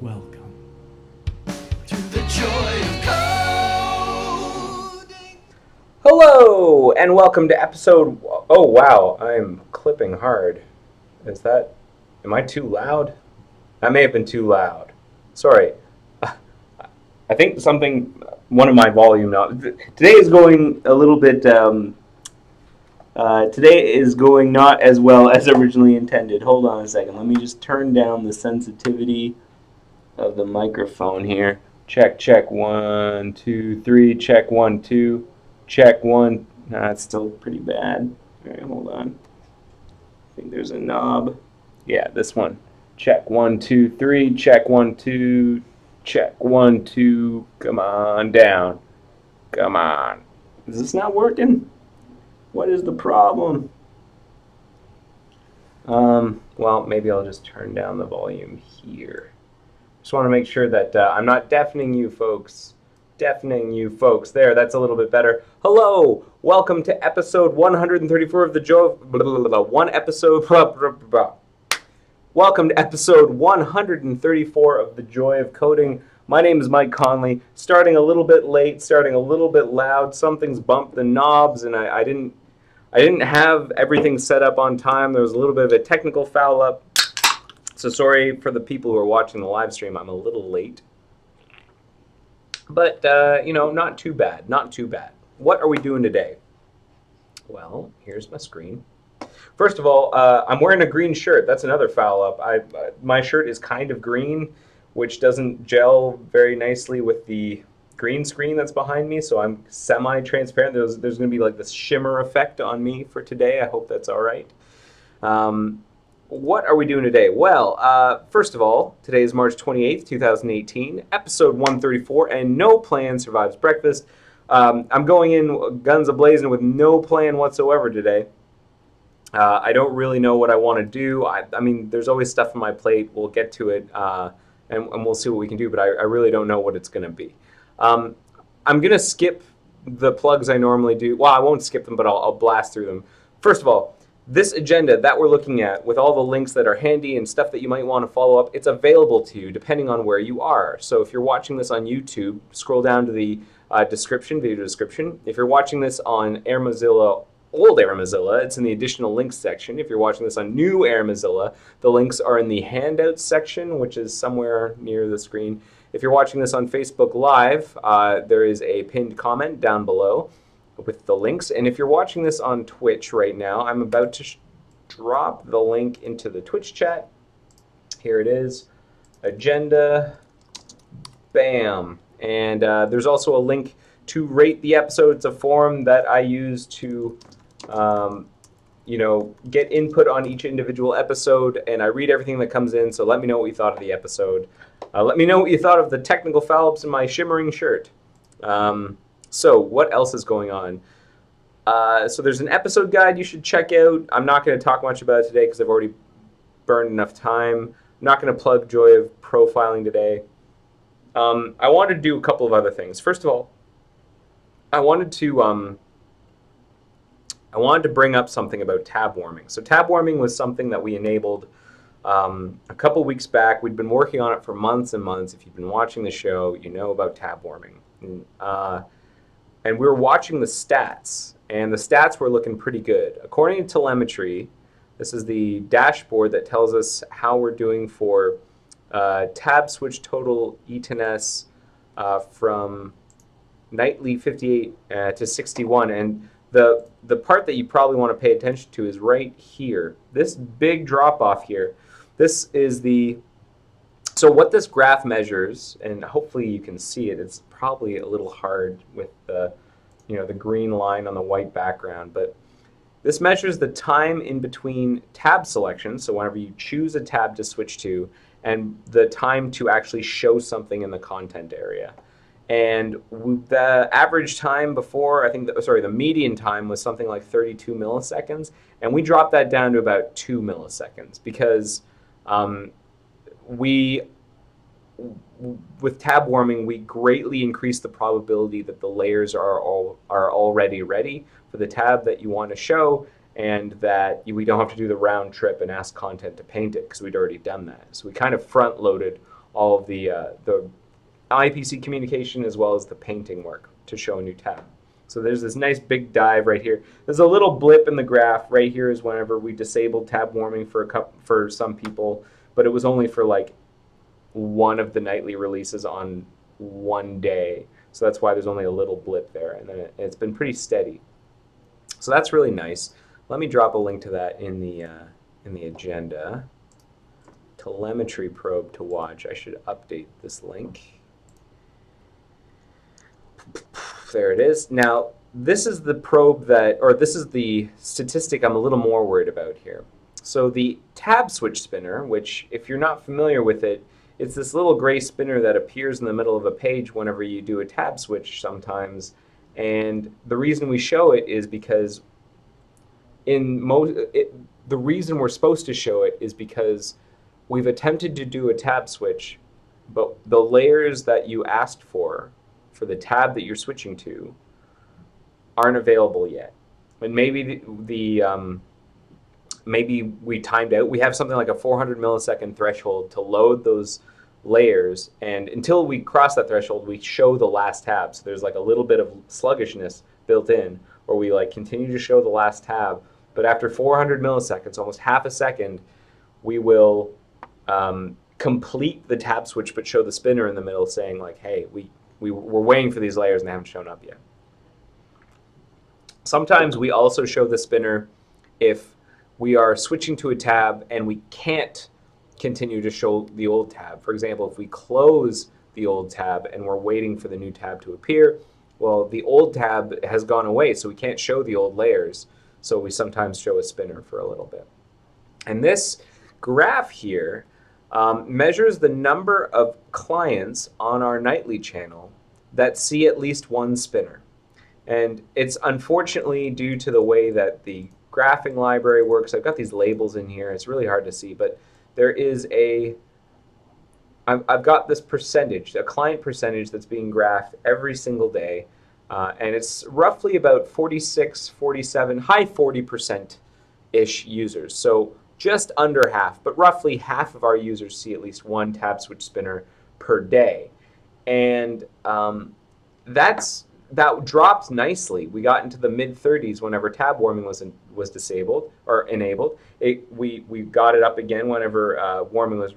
Welcome to the joy of coding. Hello, and welcome to episode... Oh, wow, I'm clipping hard. Am I too loud? I may have been too loud. Sorry. I think one of my volume now... Today is going a little bit... today is going not as well as originally intended. Hold on a second. Let me just turn down the sensitivity of the microphone here. Check, 1, 2, 3. Check 1, 2. Check 1. Nah, it's still pretty bad. All right, hold on. I think there's a knob. Yeah, this one. Check 1, 2, 3. Check 1, 2. Check 1, 2. Come on down. Come on. Is this not working? What is the problem? Well, maybe I'll just turn down the volume here. Just want to make sure that I'm not deafening you folks. There, that's a little bit better. Hello, welcome to episode 134 of the Welcome to episode 134 of the Joy of Coding. My name is Mike Conley. Starting a little bit late, starting a little bit loud. Something's bumped the knobs, and I didn't have everything set up on time. There was a little bit of a technical foul up. So sorry for the people who are watching the live stream. I'm a little late. But, not too bad. What are we doing today? Well, here's my screen. First of all, I'm wearing a green shirt. That's another foul up. My shirt is kind of green, which doesn't gel very nicely with the green screen that's behind me, so I'm semi-transparent. There's going to be like this shimmer effect on me for today. I hope that's all right. What are we doing today? Well, first of all, today is March 28th, 2018, episode 134, and no plan survives breakfast. I'm going in guns a-blazing with no plan whatsoever today. I don't really know what I want to do. I mean, there's always stuff on my plate. We'll get to it, and we'll see what we can do, but I really don't know what it's going to be. I'm going to skip the plugs I normally do. Well, I won't skip them, but I'll blast through them. First of all, this agenda that we're looking at with all the links that are handy and stuff that you might want to follow up, it's available to you depending on where you are. So if you're watching this on YouTube, scroll down to the video description. If you're watching this on Air Mozilla, old Air Mozilla, it's in the additional links section. If you're watching this on new Air Mozilla, the links are in the handouts section, which is somewhere near the screen. If you're watching this on Facebook Live, there is a pinned comment down below with the links. And if you're watching this on Twitch right now, I'm about to drop the link into the Twitch chat. Here it is. Agenda. Bam. And there's also a link to rate the episode. It's a form that I use to get input on each individual episode, and I read everything that comes in, so let me know what you thought of the episode. Let me know what you thought of the technical foul-ups in my shimmering shirt. So what else is going on? So there's an episode guide you should check out. I'm not going to talk much about it today because I've already burned enough time. I'm not going to plug Joy of Profiling today. I wanted to do a couple of other things. First of all, I wanted to bring up something about tab warming. So tab warming was something that we enabled a couple weeks back. We'd been working on it for months and months. If you've been watching the show, you know about tab warming. And we were watching the stats, and the stats were looking pretty good. According to telemetry, this is the dashboard that tells us how we're doing for tab switch total E10S from nightly 58 to 61. And the part that you probably want to pay attention to is right here. This big drop off here. This is so what this graph measures, and hopefully you can see it. It's probably a little hard with the green line on the white background, but this measures the time in between tab selections. So whenever you choose a tab to switch to, and the time to actually show something in the content area. And the average time before, the median time was something like 32 milliseconds, and we dropped that down to about 2 milliseconds because with tab warming, we greatly increase the probability that the layers are already ready for the tab that you want to show, and that we don't have to do the round trip and ask content to paint it because we'd already done that. So we kind of front-loaded all of the IPC communication as well as the painting work to show a new tab. So there's this nice big dive right here. There's a little blip in the graph right here is whenever we disabled tab warming for some people, but it was only for like one of the nightly releases on one day. So that's why there's only a little blip there, and then it's been pretty steady. So that's really nice. Let me drop a link to that in the agenda. Telemetry probe to watch. I should update this link. There it is. Now, this is the probe that, or this is the statistic I'm a little more worried about here. So the tab switch spinner, which if you're not familiar with it, it's this little gray spinner that appears in the middle of a page whenever you do a tab switch sometimes. And the reason we show it is because the reason we're supposed to show it is because we've attempted to do a tab switch, but the layers that you asked for the tab that you're switching to aren't available yet. And maybe maybe we timed out. We have something like a 400 millisecond threshold to load those layers, and until we cross that threshold, we show the last tab. So there's like a little bit of sluggishness built in, where we like continue to show the last tab, but after 400 milliseconds, almost half a second, we will complete the tab switch, but show the spinner in the middle saying like, hey, we're waiting for these layers and they haven't shown up yet. Sometimes we also show the spinner if we are switching to a tab and we can't continue to show the old tab. For example, if we close the old tab and we're waiting for the new tab to appear, well, the old tab has gone away, so we can't show the old layers. So we sometimes show a spinner for a little bit. And this graph here measures the number of clients on our nightly channel that see at least one spinner. And it's unfortunately due to the way that the graphing library works. I've got these labels in here. It's really hard to see, but there is I've got this percentage, a client percentage that's being graphed every single day. And it's roughly about 46, 47, high 40%-ish users. So just under half, but roughly half of our users see at least one tab switch spinner per day. And that dropped nicely. We got into the mid-30s whenever tab warming was disabled or enabled. We got it up again whenever warming was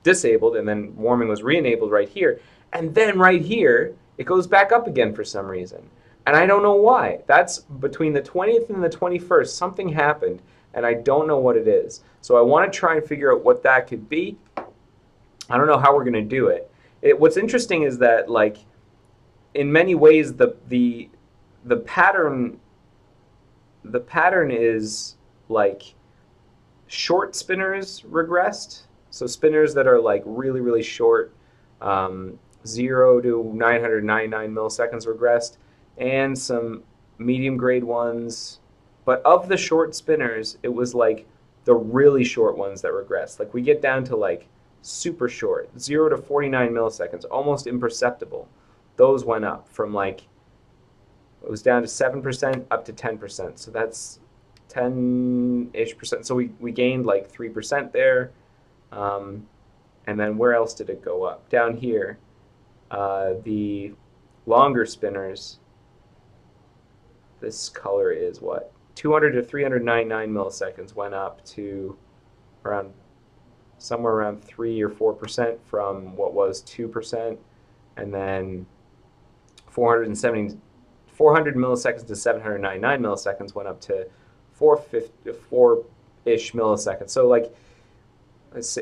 disabled, and then warming was re-enabled right here. And then right here, it goes back up again for some reason. And I don't know why. That's between the 20th and the 21st. Something happened, and I don't know what it is. So I want to try and figure out what that could be. I don't know how we're going to do it. What's interesting is that, like, in many ways, the pattern is like short spinners regressed. So spinners that are like really, really short, 0 to 999 milliseconds regressed, and some medium grade ones. But of the short spinners, it was like the really short ones that regressed. Like we get down to like super short, 0 to 49 milliseconds, almost imperceptible. Those went up from like, it was down to 7% up to 10%. So that's 10-ish percent. So we gained like 3% there. And then where else did it go up? Down here, the longer spinners, this color is what? 200 to 399 milliseconds went up to somewhere around 3 or 4% from what was 2. And then 400 milliseconds to 799 milliseconds went up to 4-ish milliseconds. So like,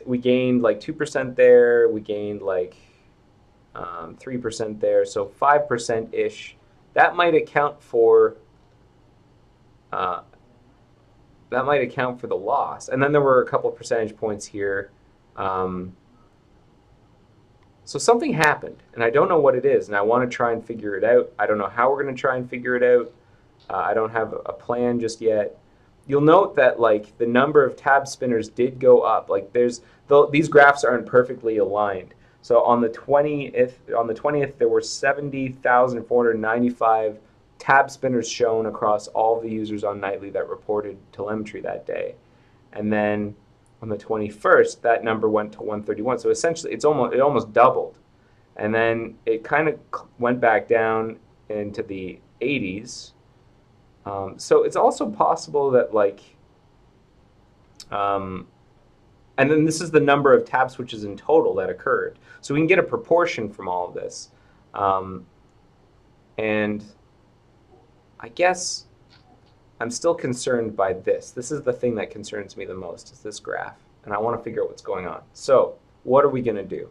we gained like 2% there. We gained like 3% there. So 5%-ish. That might account for the loss. And then there were a couple of percentage points here. So something happened, and I don't know what it is, and I want to try and figure it out. I don't know how we're going to try and figure it out. I don't have a plan just yet. You'll note that like the number of tab spinners did go up. Like these graphs aren't perfectly aligned. So on the 20th, there were 70,495 tab spinners shown across all the users on Nightly that reported telemetry that day. And then On the 21st, that number went to 131. So essentially, it almost doubled, and then it kind of went back down into the 80s. So it's also possible that and then this is the number of tab switches in total that occurred. So we can get a proportion from all of this, and I guess I'm still concerned by this. This is the thing that concerns me the most, is this graph. And I want to figure out what's going on. So what are we going to do?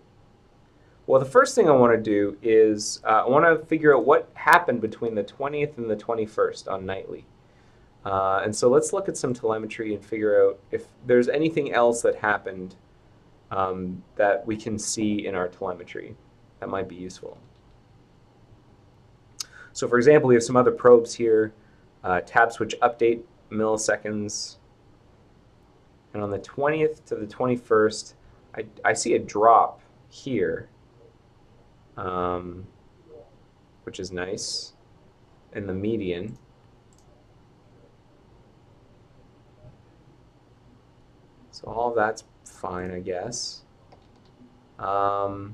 Well, the first thing I want to do is I want to figure out what happened between the 20th and the 21st on nightly. And so let's look at some telemetry and figure out if there's anything else that happened that we can see in our telemetry that might be useful. So for example, we have some other probes here. Tab switch update, milliseconds. And on the 20th to the 21st, I see a drop here, which is nice, in the median. So all of that's fine, I guess. The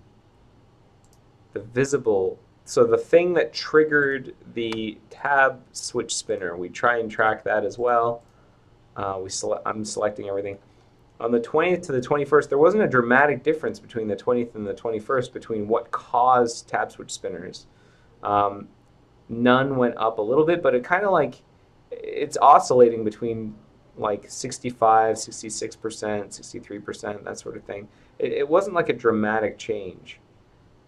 visible, so the thing that triggered the tab switch spinner, we try and track that as well. I'm selecting everything. On the 20th to the 21st, there wasn't a dramatic difference between the 20th and the 21st between what caused tab switch spinners. None went up a little bit, but it kind of it's oscillating between 65, 66%, 63%, that sort of thing. It wasn't like a dramatic change,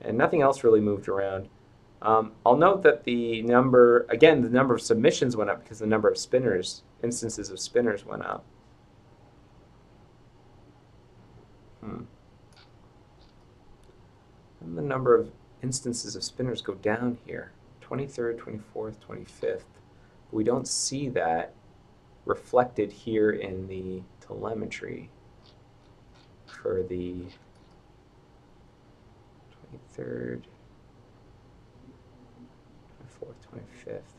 and nothing else really moved around. I'll note that the number of submissions went up because the number of instances of spinners went up. And the number of instances of spinners go down here, 23rd, 24th, 25th. We don't see that reflected here in the telemetry for the 23rd, 24th, 25th.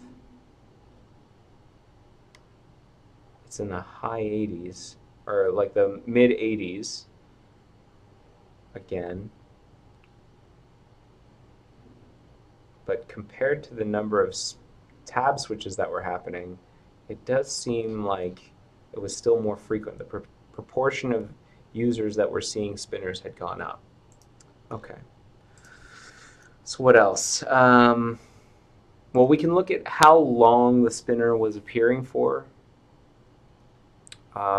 It's in the high 80s, or the mid 80s again. But compared to the number of tab switches that were happening, it does seem like it was still more frequent. The proportion of users that were seeing spinners had gone up. Okay. So what else? Well, we can look at how long the spinner was appearing for.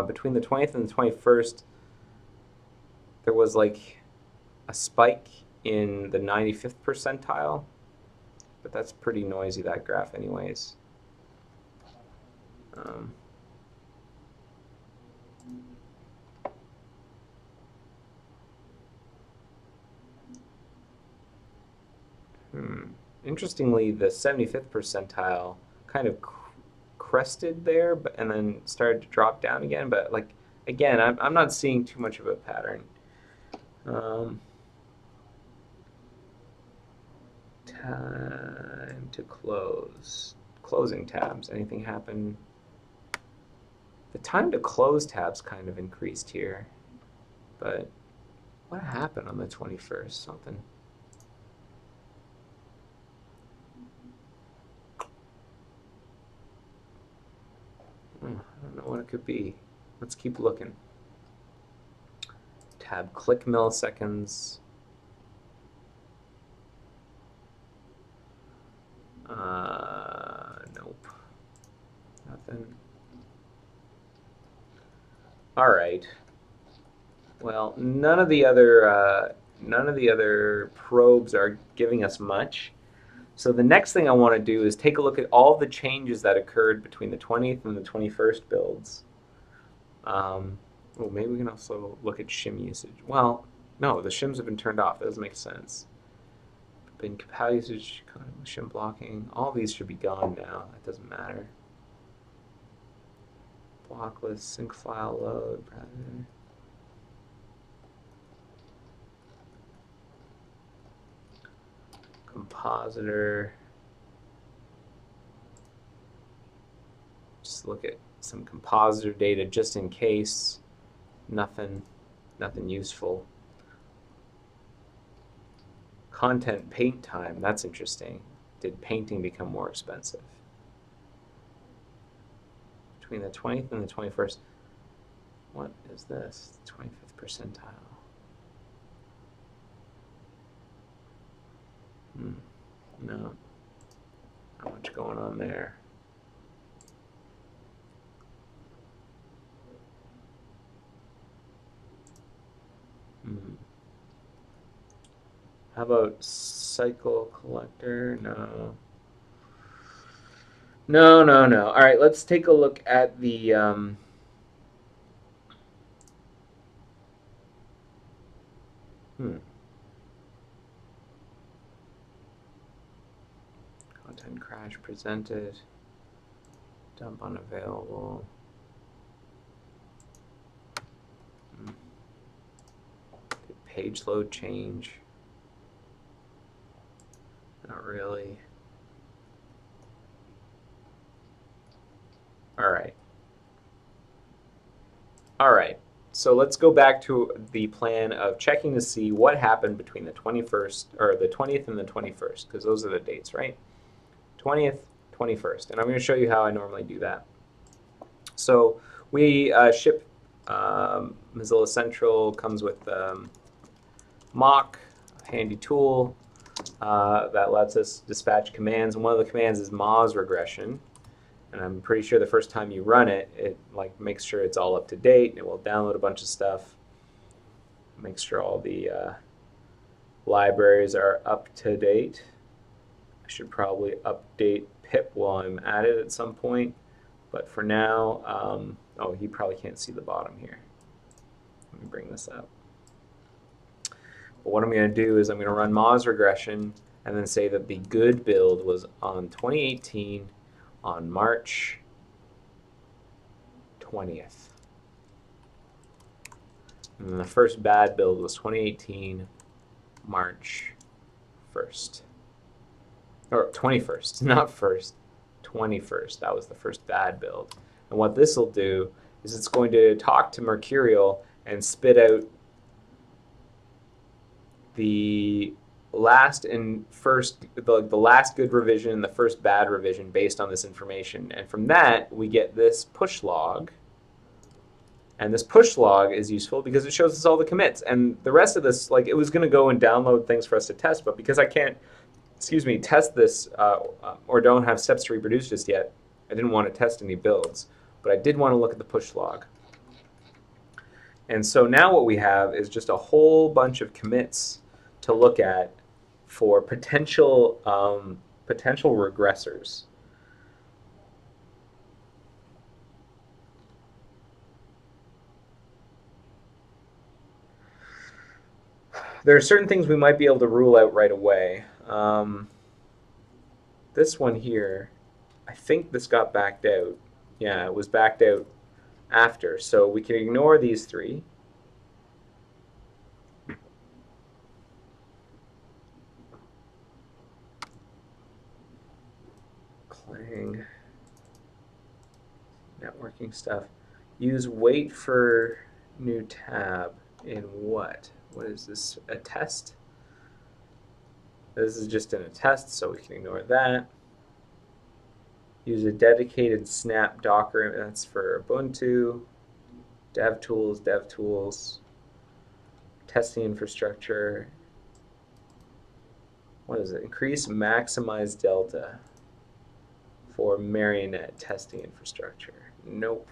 Between the 20th and the 21st, there was a spike in the 95th percentile, but that's pretty noisy, that graph anyways. Interestingly, the 75th percentile kind of crested there, and then started to drop down again. But again, I'm not seeing too much of a pattern. Time to close. Closing tabs. Anything happen? The time to close tabs kind of increased here, but what happened on the 21st? Something. I don't know what it could be. Let's keep looking. Tab click milliseconds. Nope. Nothing. All right. Well, none of the other probes are giving us much. So the next thing I want to do is take a look at all the changes that occurred between the 20th and the 21st builds. Maybe we can also look at shim usage. Well, no, the shims have been turned off. That doesn't make sense. Bin capacity usage, shim blocking. All these should be gone now. That doesn't matter. Block list, sync file load. Compositor. Just look at some compositor data just in case. Nothing useful. Content paint time, that's interesting. Did painting become more expensive? Between the 20th and the 21st. What is this? 25th percentile. No. Not much going on there. How about cycle collector? No. No. All right, let's take a look at the content crash presented. Dump unavailable. Did page load change? Not really. All right. So let's go back to the plan of checking to see what happened between the 21st or the 20th and the 21st, because those are the dates, right? 20th, 21st. And I'm going to show you how I normally do that. So we ship Mozilla Central, comes with mock, a handy tool that lets us dispatch commands. And one of the commands is Moz Regression. And I'm pretty sure the first time you run it, it like makes sure it's all up to date. It will download a bunch of stuff. Make sure all the libraries are up to date. I should probably update pip while I'm at it at some point. But for now, oh, you probably can't see the bottom here. Let me bring this up. But what I'm going to do is I'm going to run Moz Regression and then say that the good build was on 2018 on March 20th. And then the first bad build was 2018 March 1st. Or 21st, not first, 21st. That was the first bad build. And what this will do is it's going to talk to Mercurial and spit out the last and first, the last good revision and the first bad revision based on this information. And from that, we get this push log. And this push log is useful because it shows us all the commits. And the rest of this, like, it was going to go and download things for us to test, but because I can't, test this or don't have steps to reproduce just yet, I didn't want to test any builds. But I did want to look at the push log. And so now what we have is just a whole bunch of commits to look at for potential regressors. There are certain things we might be able to rule out right away. This one here, I think this got backed out. Yeah, it was backed out after. So we can ignore these three. Clang. Networking stuff. Use wait for new tab in what? What is this? A test? This is just in a test, so we can ignore that. Use a dedicated snap Docker. That's for Ubuntu. DevTools. Testing infrastructure. What is it? Increase maximize delta for Marionette testing infrastructure. Nope.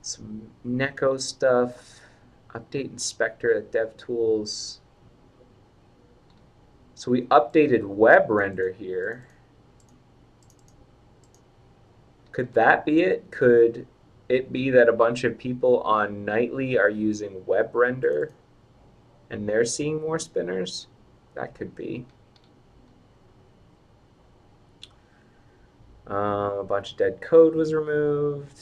Some Neko stuff. Update inspector at DevTools. So we updated web render here. Could that be it? Could it be that a bunch of people on Nightly are using web render and they're seeing more spinners? That could be. A bunch of dead code was removed.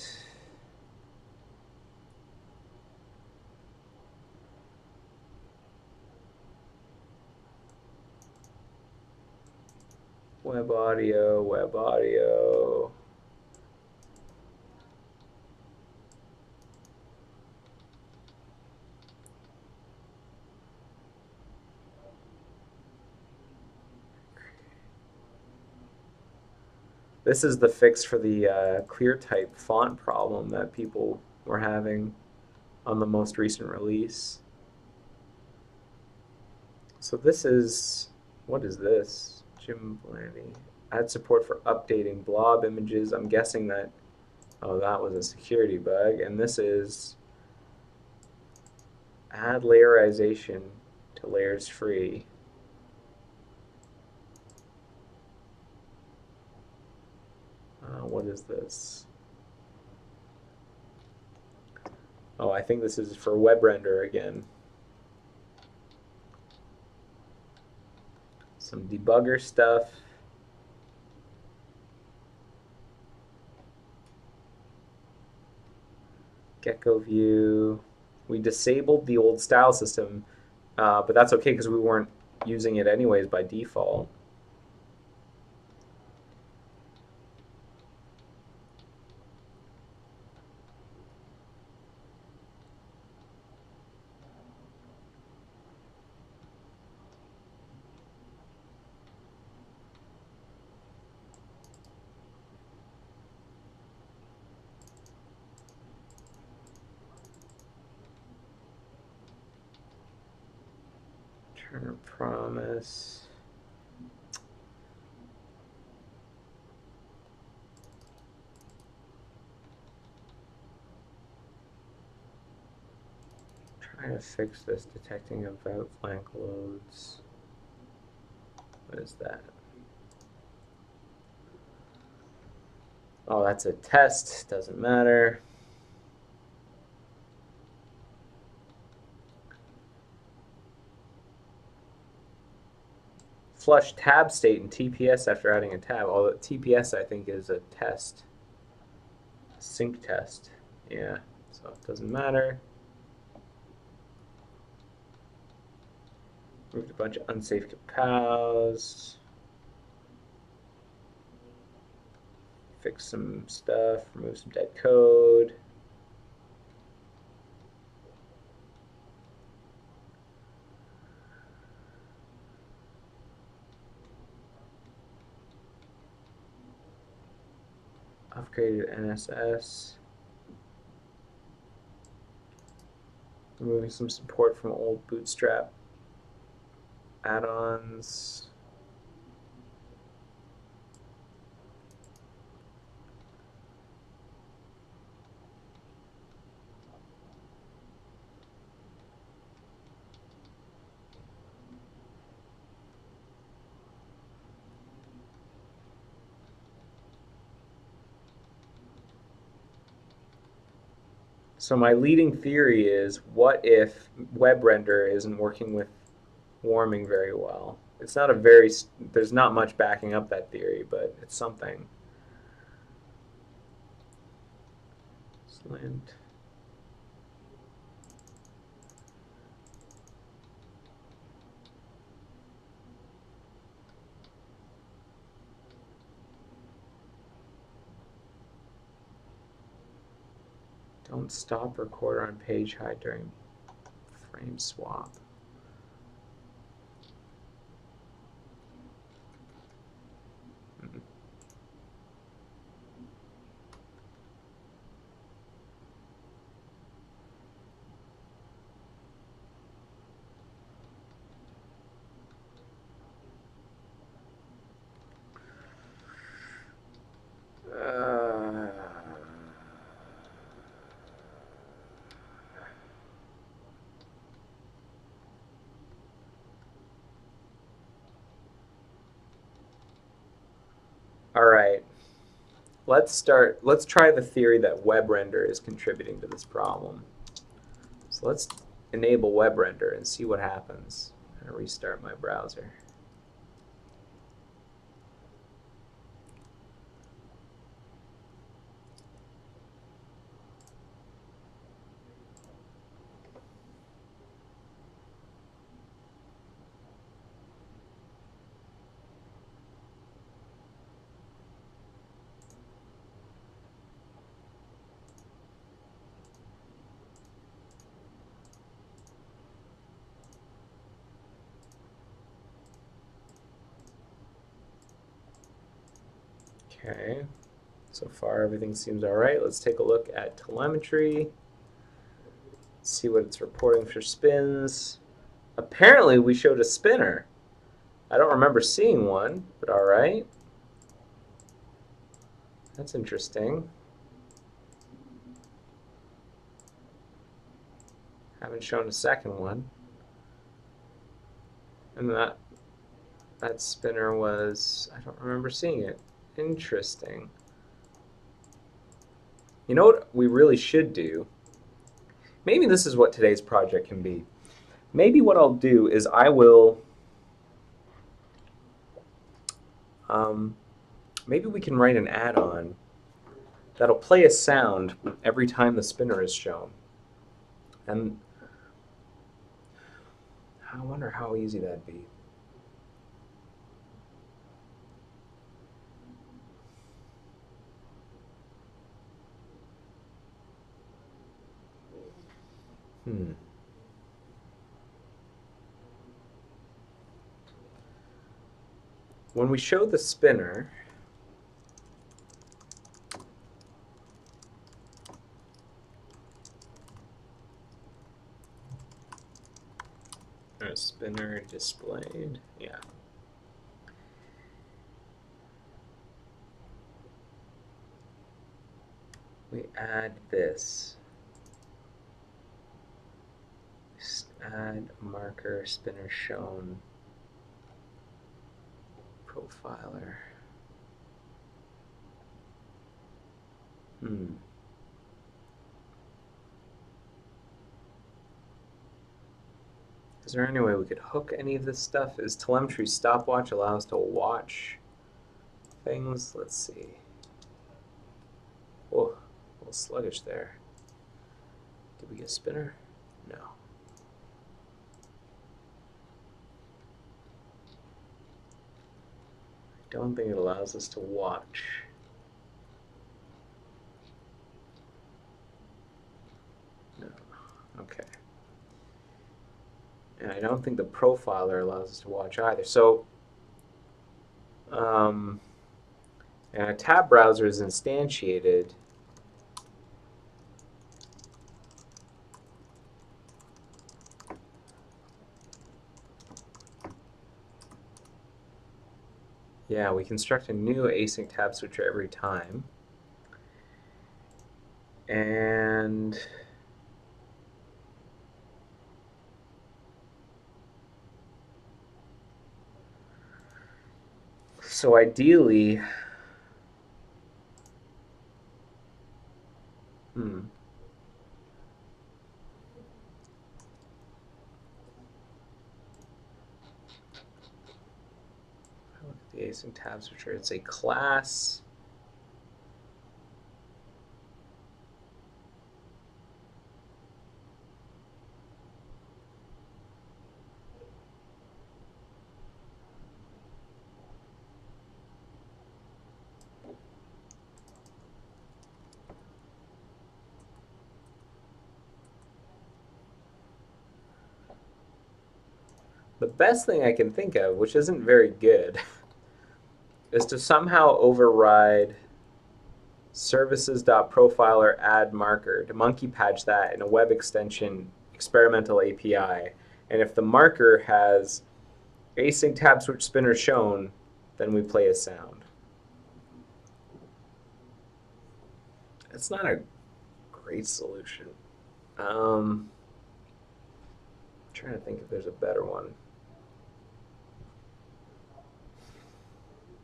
Web audio. This is the fix for the clear type font problem that people were having on the most recent release. So this is, what is this? Jim Blandy. Add support for updating blob images. I'm guessing that, oh, that was a security bug. And this is add layerization to layers free. What is this? Oh, I think this is for web render again. Some debugger stuff. Gecko view. We disabled the old style system, but that's okay because we weren't using it anyways by default. Turner promise. Trying to fix this, detecting about flank loads. What is that? Oh, that's a test, doesn't matter. Flush tab state in TPS after adding a tab. Although TPS, I think, is a test. A sync test. Yeah, so it doesn't matter. Moved a bunch of unsafe compals. Fix some stuff, remove some dead code. Upgraded NSS. Removing some support from old Bootstrap add-ons. So my leading theory is, what if web render isn't working with warming very well? It's not a very, there's not much backing up that theory, but it's something. Slant. Don't stop recorder on page hide during frame swap. All right, let's try the theory that web render is contributing to this problem. So let's enable web render and see what happens. I'm gonna restart my browser. Okay, so far everything seems all right. Let's take a look at telemetry, see what it's reporting for spins. Apparently we showed a spinner. I don't remember seeing one, but all right. That's interesting. Haven't shown a second one. And that spinner was, I don't remember seeing it. Interesting. You know what we really should do? Maybe this is what today's project can be. Maybe what I'll do is I will, maybe we can write an add-on that'll play a sound every time the spinner is shown. And I wonder how easy that'd be. When we show the spinner, spinner displayed, yeah. We add this. Add marker spinner shown profiler. Is there any way we could hook any of this stuff? Is telemetry stopwatch allow us to watch things? Let's see. Whoa, a little sluggish there. Did we get a spinner? No. I don't think it allows us to watch. No. Okay. And I don't think the profiler allows us to watch either. So, and a tab browser is instantiated. Yeah, we construct a new async tab switcher every time. And so ideally, the async tab switcher, it's a class. The best thing I can think of, which isn't very good, is to somehow override services.profiler add marker, to monkey patch that in a web extension experimental API. And if the marker has async tab switch spinner shown, then we play a sound. It's not a great solution. I'm trying to think if there's a better one.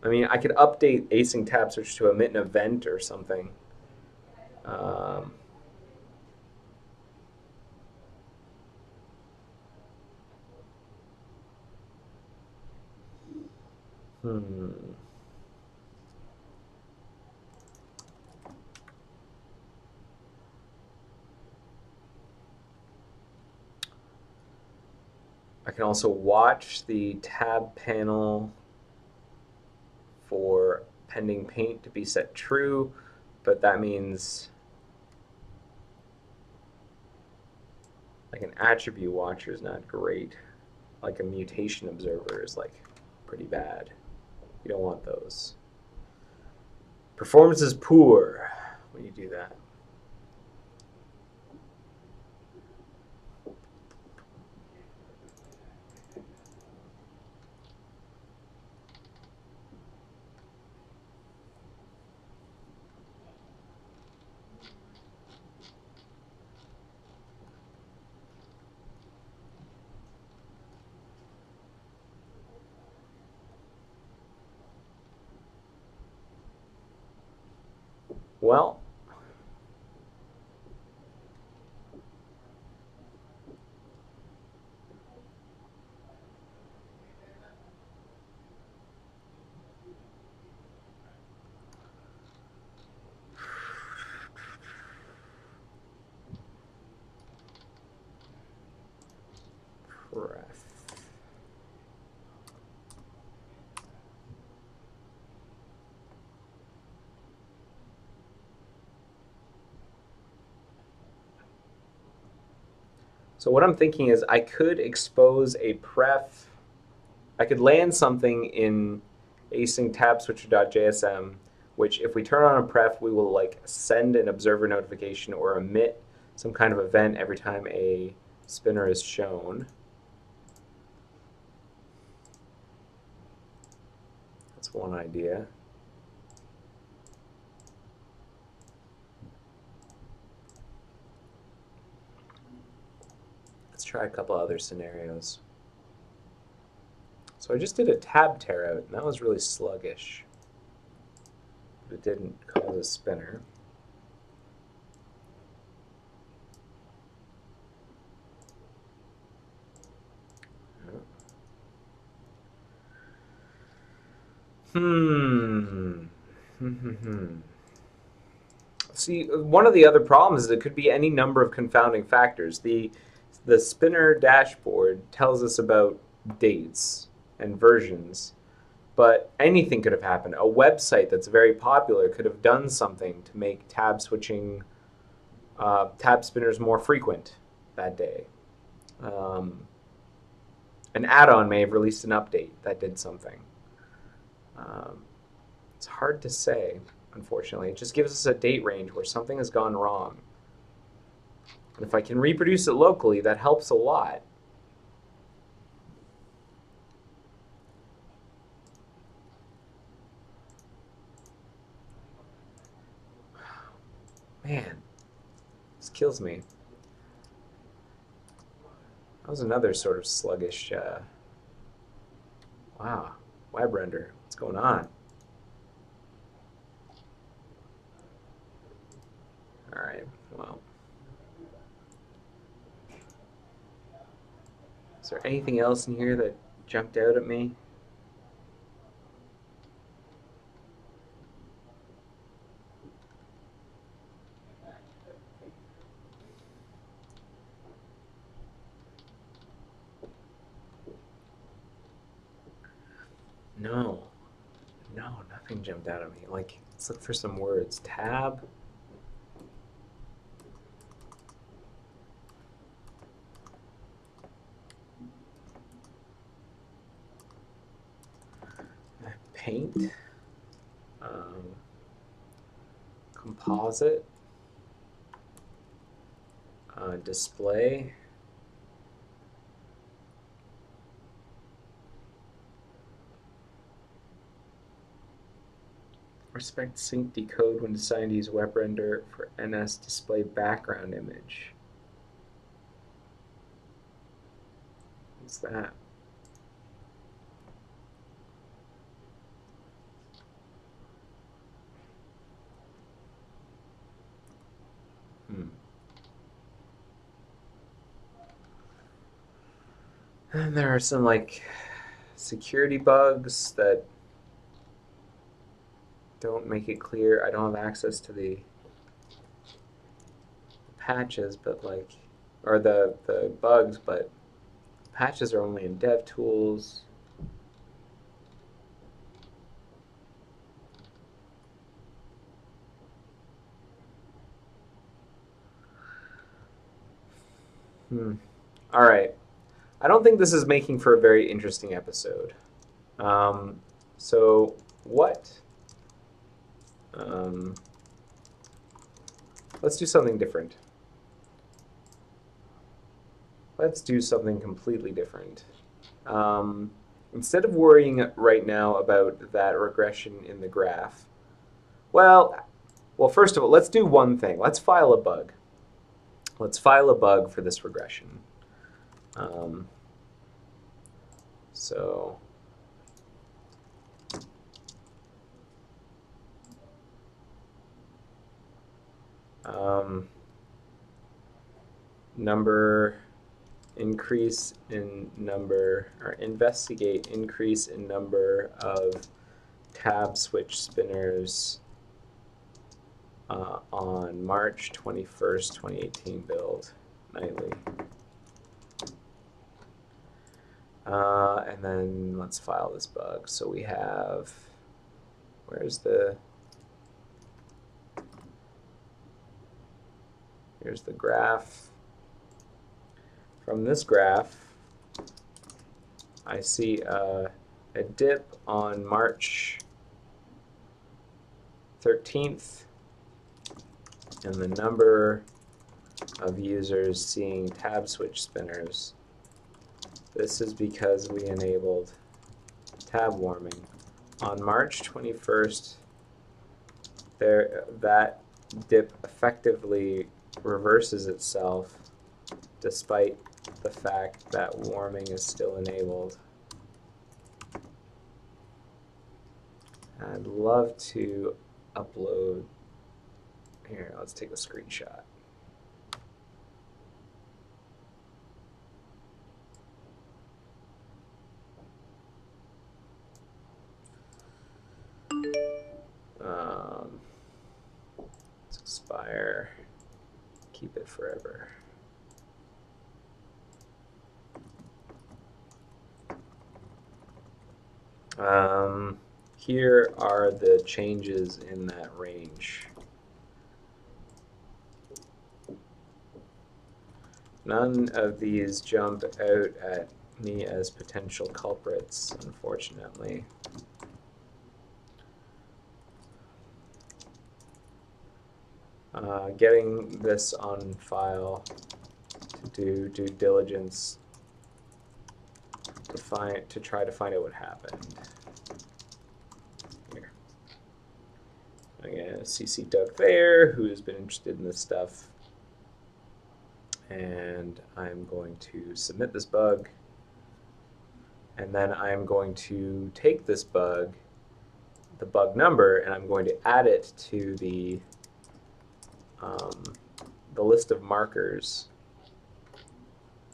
I mean, I could update async tab switch to emit an event or something. I can also watch the tab panel for pending paint to be set true, but that means like an attribute watcher is not great. Like a mutation observer is like pretty bad. You don't want those. Performance is poor when you do that. Well, pref. So what I'm thinking is I could expose a pref. I could land something in async tab switcher.jsm, which if we turn on a pref, we will like send an observer notification or emit some kind of event every time a spinner is shown. That's one idea. Let's try a couple other scenarios. So I just did a tab tear out, and that was really sluggish. But it didn't cause a spinner. See, one of the other problems is it could be any number of confounding factors. The spinner dashboard tells us about dates and versions, but anything could have happened. A website that's very popular could have done something to make tab switching, tab spinners more frequent that day. An add-on may have released an update that did something. It's hard to say, unfortunately. It just gives us a date range where something has gone wrong. And if I can reproduce it locally, that helps a lot. Man, this kills me. That was another sort of sluggish, wow, web render. What's going on? All right, well. Is there anything else in here that jumped out at me? No, nothing jumped out at me. Like, let's look for some words. Tab. Paint. Composite. Display. Respect sync decode when deciding to use WebRender for NS display background image. What's that? And there are some like security bugs that don't make it clear. I don't have access to the patches, but like, or the bugs, but patches are only in DevTools. All right. I don't think this is making for a very interesting episode. So what Let's do something different. Let's do something completely different. Instead of worrying right now about that regression in the graph, well, first of all, let's do one thing. Let's file a bug. Let's file a bug for this regression. So number increase in number, or investigate increase in number of tab switch spinners on March 21st, 2018 build nightly. And then let's file this bug. So we have, here's the graph. From this graph, I see a dip on March 13th, and the number of users seeing tab switch spinners. This is because we enabled tab warming. On March 21st, that dip effectively reverses itself despite the fact that warming is still enabled. I'd love to upload, here, let's take a screenshot. Let's expire, keep it forever. Here are the changes in that range. None of these jump out at me as potential culprits, unfortunately. Getting this on file to do due diligence to try to find out what happened. Here. Again, CC Doug there, who's been interested in this stuff. And I'm going to submit this bug. And then I'm going to take this bug, the bug number, and I'm going to add it to the list of markers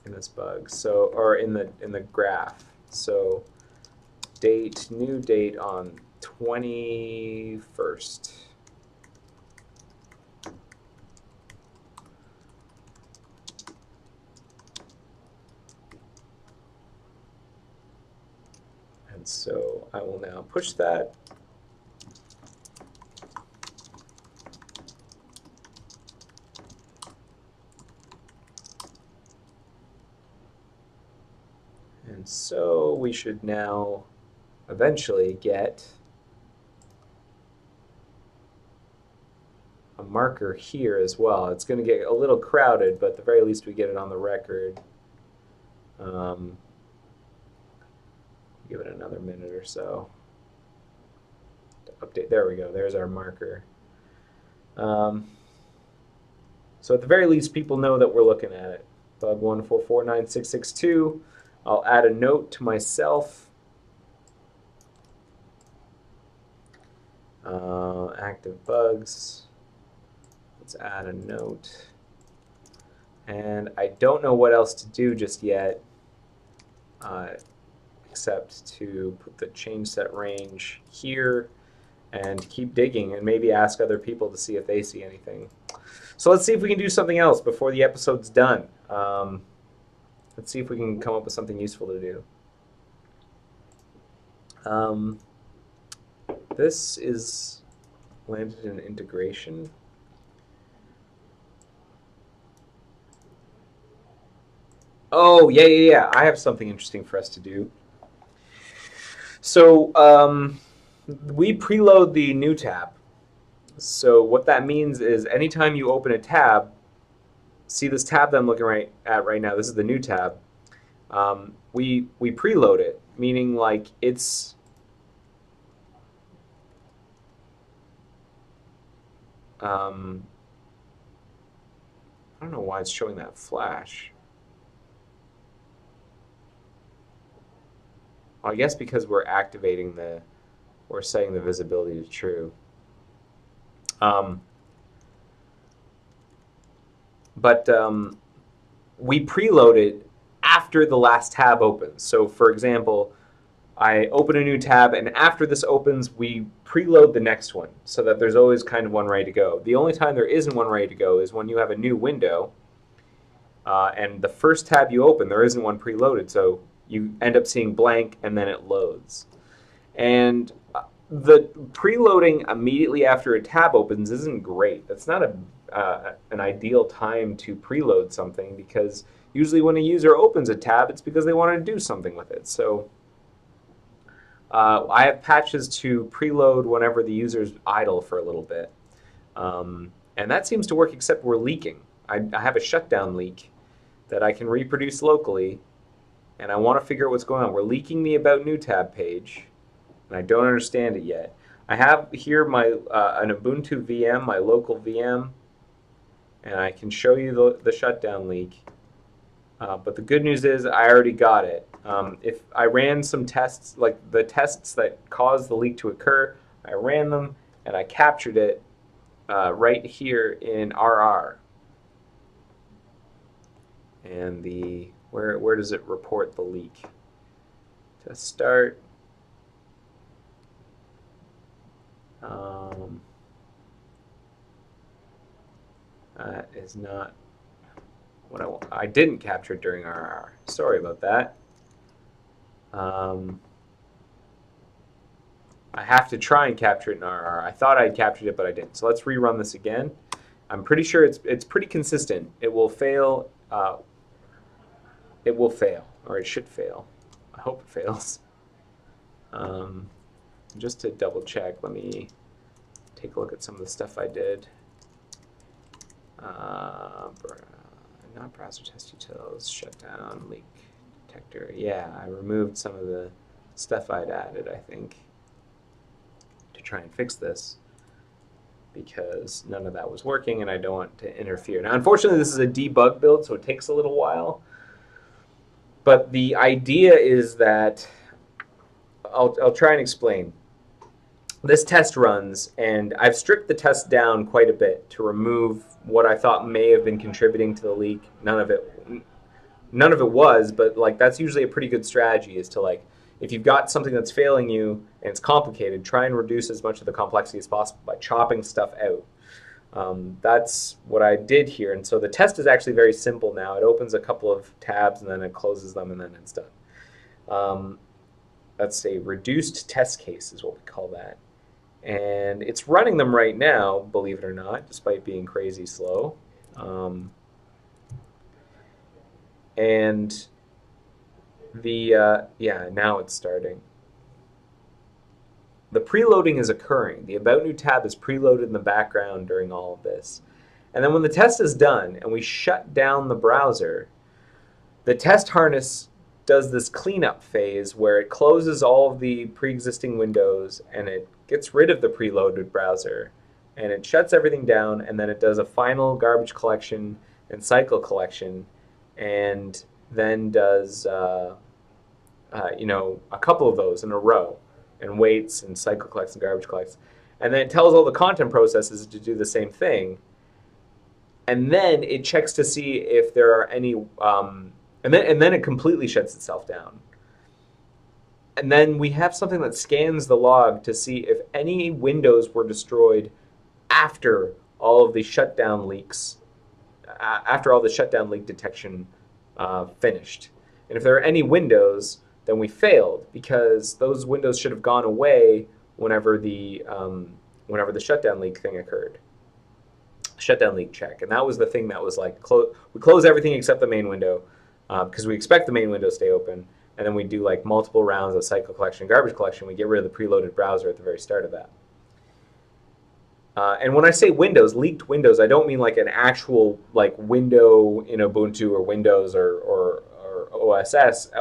in this bug, so, or in the graph. So date, new date on 21st. And so I will now push that. And so we should now eventually get a marker here as well. It's going to get a little crowded, but at the very least we get it on the record. Give it another minute or so to update. There we go. There's our marker. So at the very least, people know that we're looking at it. Bug 1449662. I'll add a note to myself. Active bugs. Let's add a note. And I don't know what else to do just yet, except to put the change set range here and keep digging and maybe ask other people to see if they see anything. So let's see if we can do something else before the episode's done. Let's see if we can come up with something useful to do. This is landed in integration. Oh, yeah. I have something interesting for us to do. So we preload the new tab. So what that means is anytime you open a tab, see this tab that I'm looking at right now, this is the new tab, we preload it, meaning like it's I don't know why it's showing that flash. Well, I guess because we're we're setting the visibility to true. Um, but we preload it after the last tab opens. So for example, I open a new tab, and after this opens, we preload the next one so that there's always kind of one ready to go. The only time there isn't one ready to go is when you have a new window, and the first tab you open, there isn't one preloaded, so you end up seeing blank, and then it loads. And the preloading immediately after a tab opens isn't great. That's not an ideal time to preload something, because usually when a user opens a tab, it's because they want to do something with it. So I have patches to preload whenever the user's idle for a little bit. And that seems to work, except we're leaking. I have a shutdown leak that I can reproduce locally, and I want to figure out what's going on. We're leaking the About New tab page, and I don't understand it yet. I have here my an Ubuntu VM, my local VM, and I can show you the shutdown leak. But the good news is I already got it. If I ran some tests, like the tests that caused the leak to occur, I ran them and I captured it right here in RR. And where does it report the leak? To start, that is not what I want. I didn't capture it during RR. Sorry about that. I have to try and capture it in RR. I thought I had captured it, but I didn't. So let's rerun this again. I'm pretty sure it's pretty consistent. It will fail. It will fail, or it should fail. I hope it fails. Just to double check, let me take a look at some of the stuff I did. Not browser test utils, shutdown, leak detector. Yeah, I removed some of the stuff I'd added, I think, to try and fix this, because none of that was working and I don't want to interfere. Now, unfortunately, this is a debug build, so it takes a little while. But the idea is that I'll try and explain. This test runs, and I've stripped the test down quite a bit to remove what I thought may have been contributing to the leak. None of it was, but like that's usually a pretty good strategy, is to, like, if you've got something that's failing you and it's complicated, try and reduce as much of the complexity as possible by chopping stuff out. That's what I did here, and so the test is actually very simple now. It opens a couple of tabs and then it closes them and then it's done. That's a reduced test case is what we call that. And it's running them right now, believe it or not, despite being crazy slow. And yeah, now it's starting. The preloading is occurring. The About New tab is preloaded in the background during all of this. And then when the test is done and we shut down the browser, the test harness does this cleanup phase where it closes all of the pre-existing windows and it gets rid of the preloaded browser and it shuts everything down, and then it does a final garbage collection and cycle collection, and then does a couple of those in a row, and waits and cycle collects and garbage collects, and then it tells all the content processes to do the same thing, and then it checks to see if there are any and then it completely shuts itself down. And then we have something that scans the log to see if any windows were destroyed after all of the shutdown leaks, after all the shutdown leak detection finished. And if there are any windows, then we failed, because those windows should have gone away whenever the shutdown leak thing occurred. Shutdown leak check. And that was the thing that was like, we close everything except the main window, because we expect the main window to stay open, and then we do like multiple rounds of cycle collection and garbage collection. We get rid of the preloaded browser at the very start of that. And when I say Windows, leaked Windows, I don't mean like an actual like window in Ubuntu or Windows or OS X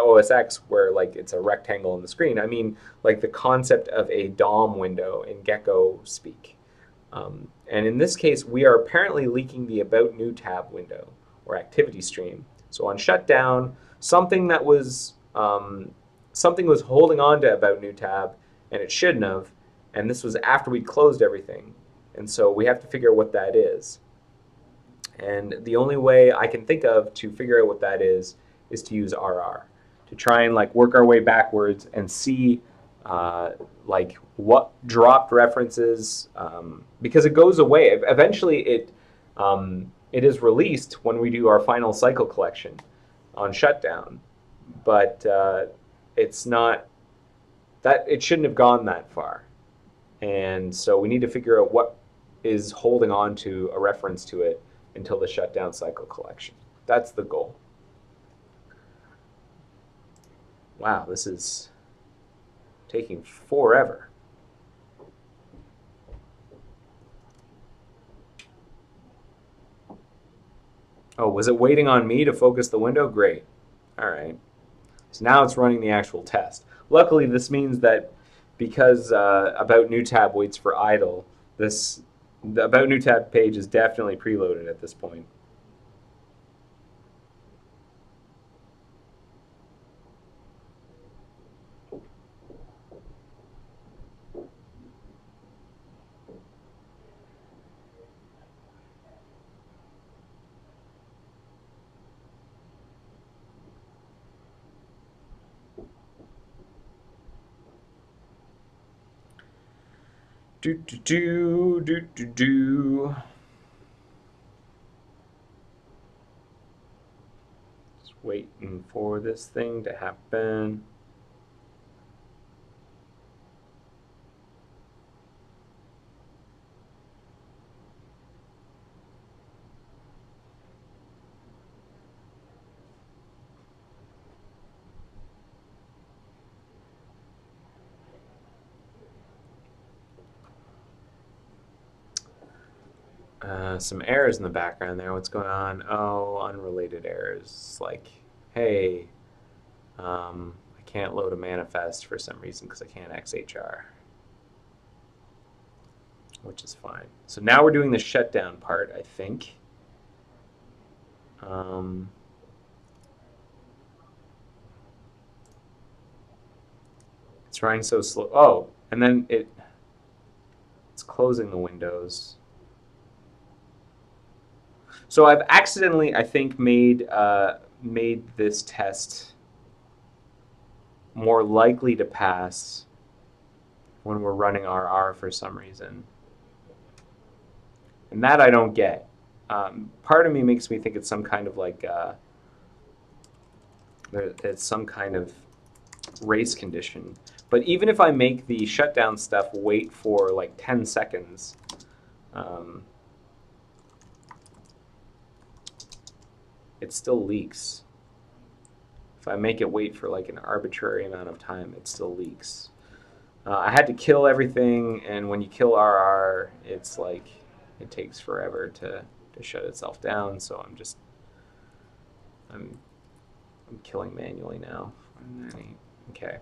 where like it's a rectangle on the screen. I mean like the concept of a DOM window in Gecko speak. And in this case, we are apparently leaking the About New tab window or activity stream. So on shutdown, something was holding on to About New tab, and it shouldn't have. And this was after we'd closed everything, and so we have to figure out what that is. And the only way I can think of to figure out what that is to use RR to try and like work our way backwards and see like what dropped references because it goes away. Eventually, it is released when we do our final cycle collection on shutdown, but it's not that it shouldn't have gone that far, and so we need to figure out what is holding on to a reference to it until the shutdown cycle collection. That's the goal. Wow, this is taking forever. Oh, was it waiting on me to focus the window? Great. All right. So now it's running the actual test. Luckily, this means that because About New tab waits for idle, the About New tab page is definitely preloaded at this point. Do do do do do do. Just waiting for this thing to happen. Some errors in the background there. What's going on? Oh, unrelated errors. Like, hey, I can't load a manifest for some reason because I can't XHR, which is fine. So now we're doing the shutdown part, I think. It's running so slow. Oh, and then it's closing the windows. So I've accidentally, I think, made this test more likely to pass when we're running RR for some reason. And that I don't get. Part of me makes me think it's some kind of like, it's some kind of race condition. But even if I make the shutdown stuff wait for like 10 seconds, it still leaks. If I make it wait for like an arbitrary amount of time, it still leaks. I had to kill everything, and when you kill RR, it's like it takes forever to shut itself down. So I'm killing manually now. Okay.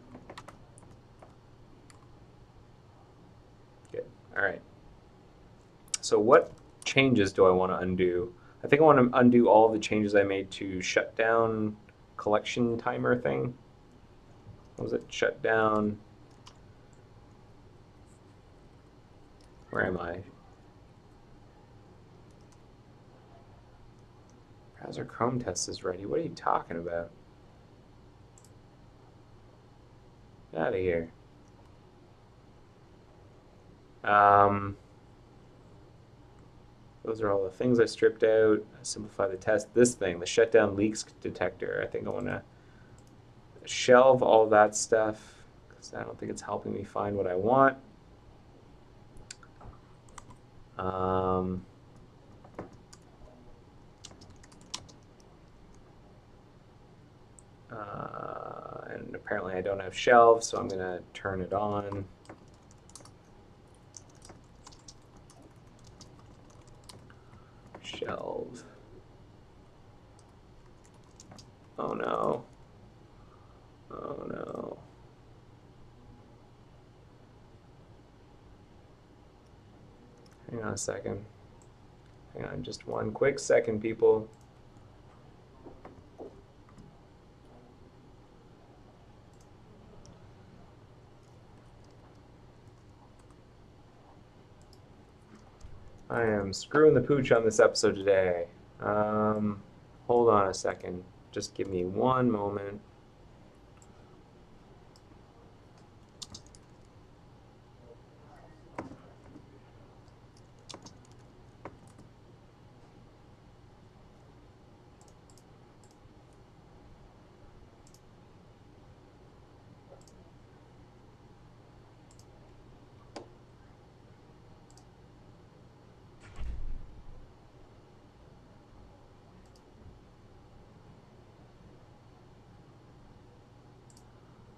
Good. All right. So what changes do I want to undo? I think I want to undo all of the changes I made to shutdown collection timer thing. What was it? Shutdown. Where am I? Browser Chrome test is ready. What are you talking about? Get out of here. Those are all the things I stripped out. Simplify the test. This thing, the shutdown leaks detector. I think I want to shelve all that stuff because I don't think it's helping me find what I want. And apparently I don't have shelves, so I'm going to turn it on. Shelved. Oh no. Oh no. Hang on a second. Hang on just one quick second, people. I am screwing the pooch on this episode today. Hold on a second. Just give me one moment.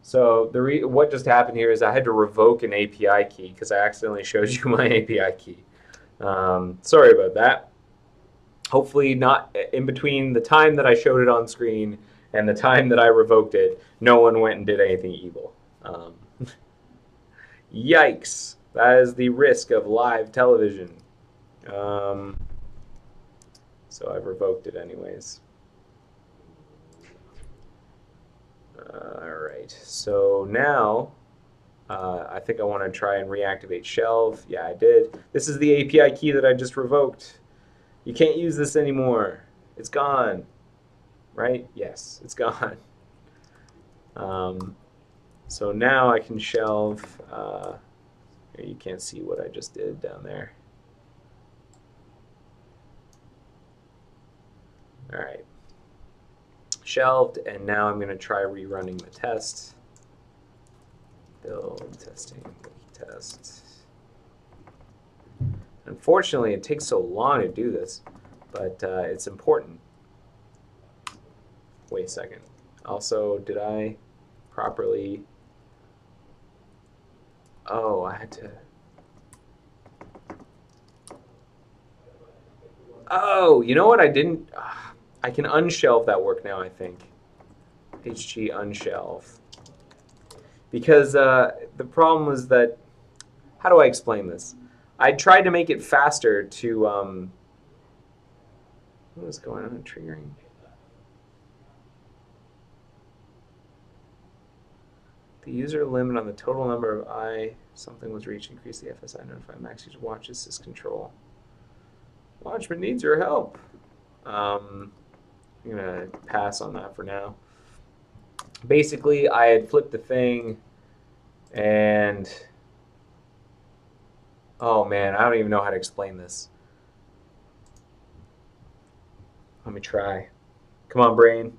So what just happened here is I had to revoke an API key because I accidentally showed you my API key. Sorry about that. Hopefully not in between the time that I showed it on screen and the time that I revoked it, no one went and did anything evil. Yikes. That is the risk of live television. So I've revoked it anyways. All right, so now I think I want to try and reactivate shelve. Yeah, I did. This is the API key that I just revoked. You can't use this anymore. It's gone. Right? Yes, it's gone. So now I can shelve. You can't see what I just did down there. All right. Shelved, and now I'm going to try rerunning the test. Build, testing, test. Unfortunately, it takes so long to do this, but it's important. Wait a second. Also, did I properly... Oh, I had to... Oh, you know what? I didn't... I can unshelve that work now, I think. HG unshelve. Because the problem was that... How do I explain this? I tried to make it faster to... what is going on? Triggering... The user limit on the total number of something was reached. Increase the FSI notify max user watches syscontrol. Watchman needs your help. I'm gonna pass on that for now. Basically, I had flipped the thing, and oh man, I don't even know how to explain this. Let me try. Come on, brain.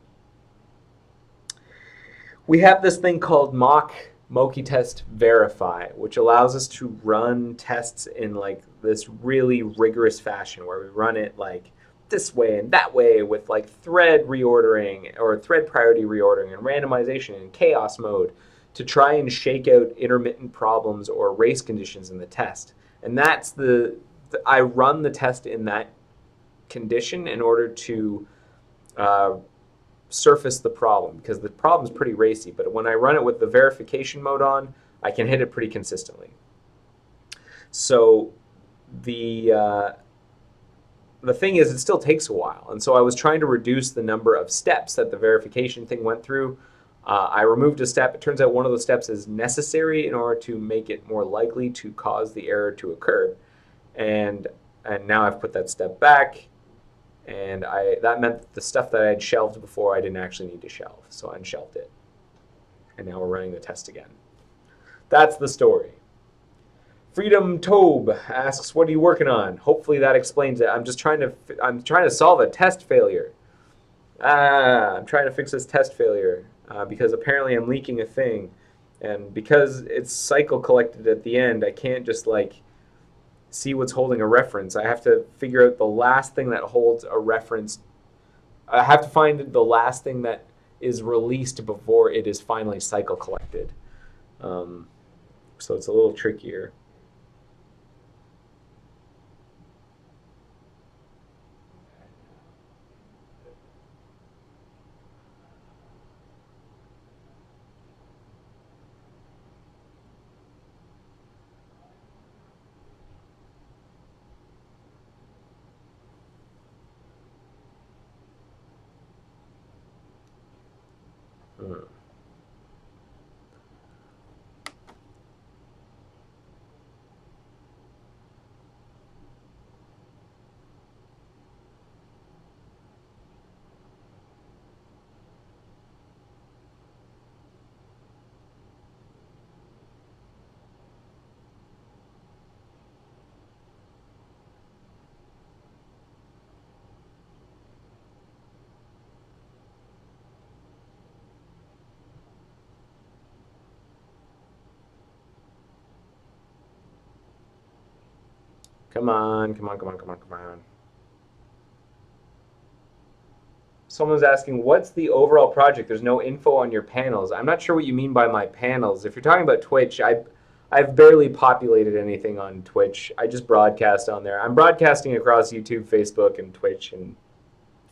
We have this thing called Mochi test verify, which allows us to run tests in like this really rigorous fashion where we run it like this way and that way with like thread reordering or thread priority reordering and randomization and chaos mode to try and shake out intermittent problems or race conditions in the test. And that's I run the test in that condition in order to surface the problem, because the problem is pretty racy, but when I run it with the verification mode on, I can hit it pretty consistently. So the thing is, it still takes a while, and so I was trying to reduce the number of steps that the verification thing went through. I removed a step. It turns out one of those steps is necessary in order to make it more likely to cause the error to occur, and now I've put that step back. And that meant that the stuff that I had shelved before I didn't actually need to shelve, so I unshelved it. And now we're running the test again. That's the story. Freedom Tobe asks, "What are you working on?" Hopefully that explains it. I'm trying to solve a test failure. I'm trying to fix this test failure because apparently I'm leaking a thing, and because it's cycle collected at the end, I can't just like see what's holding a reference. I have to figure out the last thing that holds a reference. I have to find the last thing that is released before it is finally cycle collected. So it's a little trickier. Hmm. Come on, come on, come on, come on, come on. Someone's asking, what's the overall project? There's no info on your panels. I'm not sure what you mean by my panels. If you're talking about Twitch, I've barely populated anything on Twitch. I just broadcast on there. I'm broadcasting across YouTube, Facebook, and Twitch, and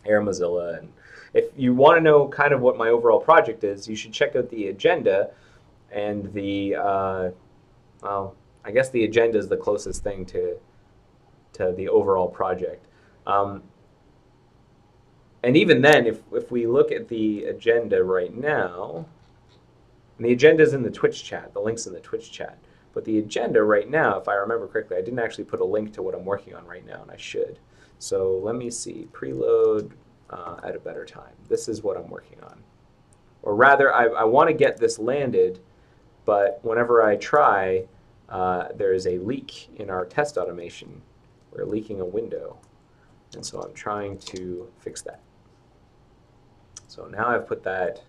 Air Mozilla. And if you want to know kind of what my overall project is, you should check out the agenda and well, I guess the agenda is the closest thing to the overall project. Um, and even then, if we look at the agenda right now, and the agenda is in the Twitch chat, the link's in the Twitch chat. But the agenda right now, if I remember correctly, I didn't actually put a link to what I'm working on right now, and I should. So let me see, preload at a better time. This is what I'm working on. Or rather, I want to get this landed, but whenever I try, there is a leak in our test automation. We're leaking a window. And so I'm trying to fix that. So now I've put that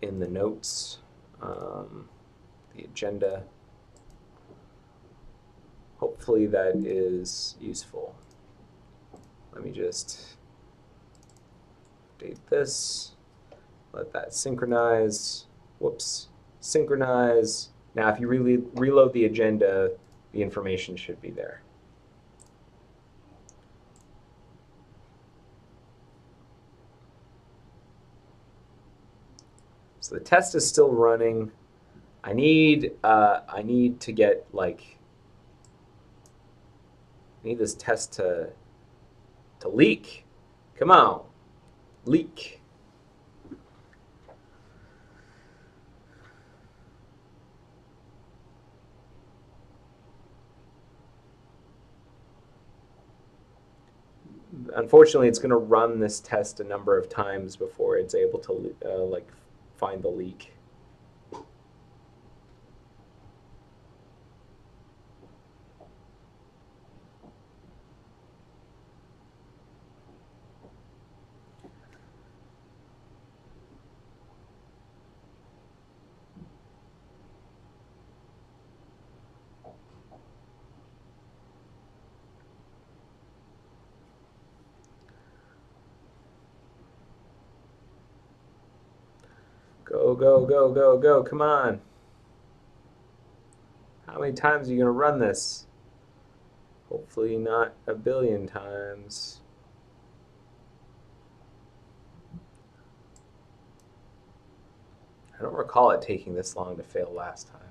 in the notes, the agenda. Hopefully that is useful. Let me just update this. Let that synchronize. Whoops. Synchronize. Now if you really reload the agenda, the information should be there. So the test is still running. I need to get like, I need this test to leak. Come on, leak. Unfortunately, it's going to run this test a number of times before it's able to like find the leak. Go, go, go, go, go. Come on. How many times are you going to run this? Hopefully not a billion times. I don't recall it taking this long to fail last time.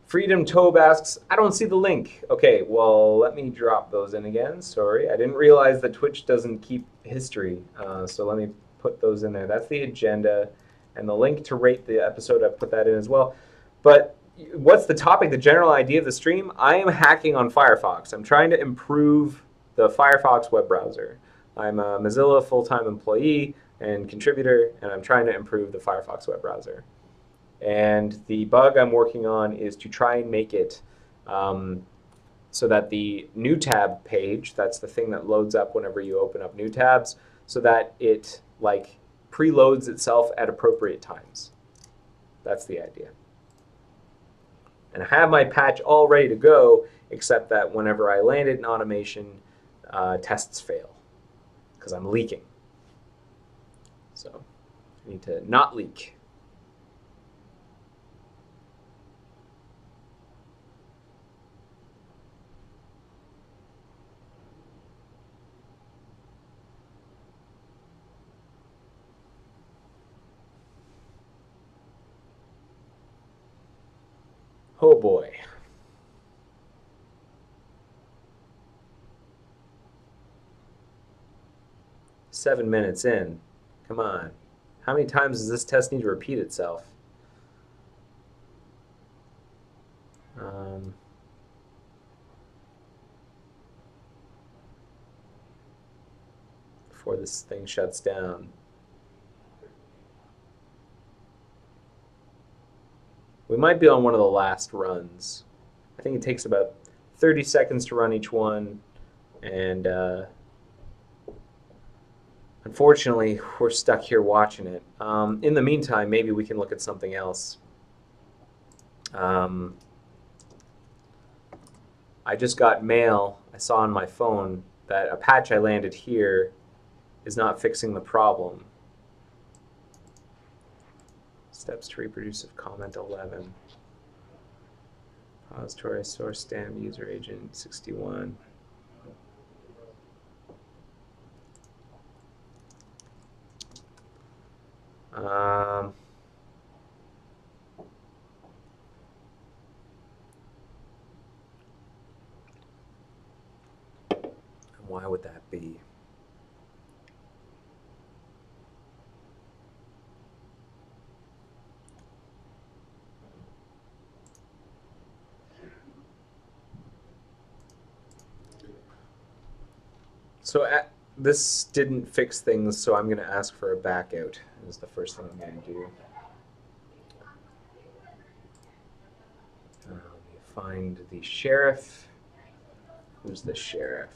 Freedom Tobe asks, I don't see the link. Okay, well, let me drop those in again. Sorry, I didn't realize that Twitch doesn't keep history. So let me put those in there. That's the agenda. And the link to rate the episode, I've put that in as well. But what's the topic, the general idea of the stream? I am hacking on Firefox. I'm trying to improve the Firefox web browser. I'm a Mozilla full-time employee and contributor, and I'm trying to improve the Firefox web browser. And the bug I'm working on is to try and make it so that the new tab page, that's the thing that loads up whenever you open up new tabs, so that it like preloads itself at appropriate times. That's the idea. And I have my patch all ready to go, except that whenever I land it in automation, tests fail because I'm leaking. So I need to not leak. Oh boy. 7 minutes in. Come on. How many times does this test need to repeat itself? Before this thing shuts down. We might be on one of the last runs. I think it takes about 30 seconds to run each one, and unfortunately, we're stuck here watching it. In the meantime, maybe we can look at something else. I just got mail. I saw on my phone that a patch I landed here is not fixing the problem. Steps to reproduce of comment 11. Repository source stamp user agent 61. And why would that be? So this didn't fix things, so I'm going to ask for a back out. Is the first thing I'm going to do. Let me find the sheriff. Who's the sheriff?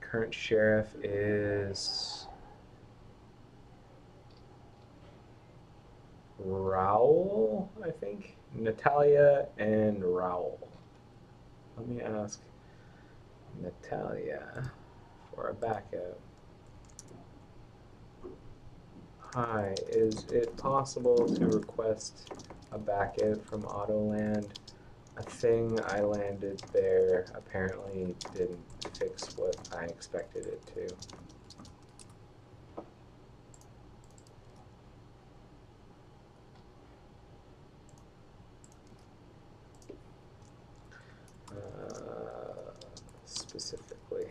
Current sheriff is Raoul, I think. Natalia and Raoul. Let me ask Natalia for a backup. Hi, is it possible to request a backup from Autoland? A thing I landed there apparently didn't fix what I expected it to. Specifically.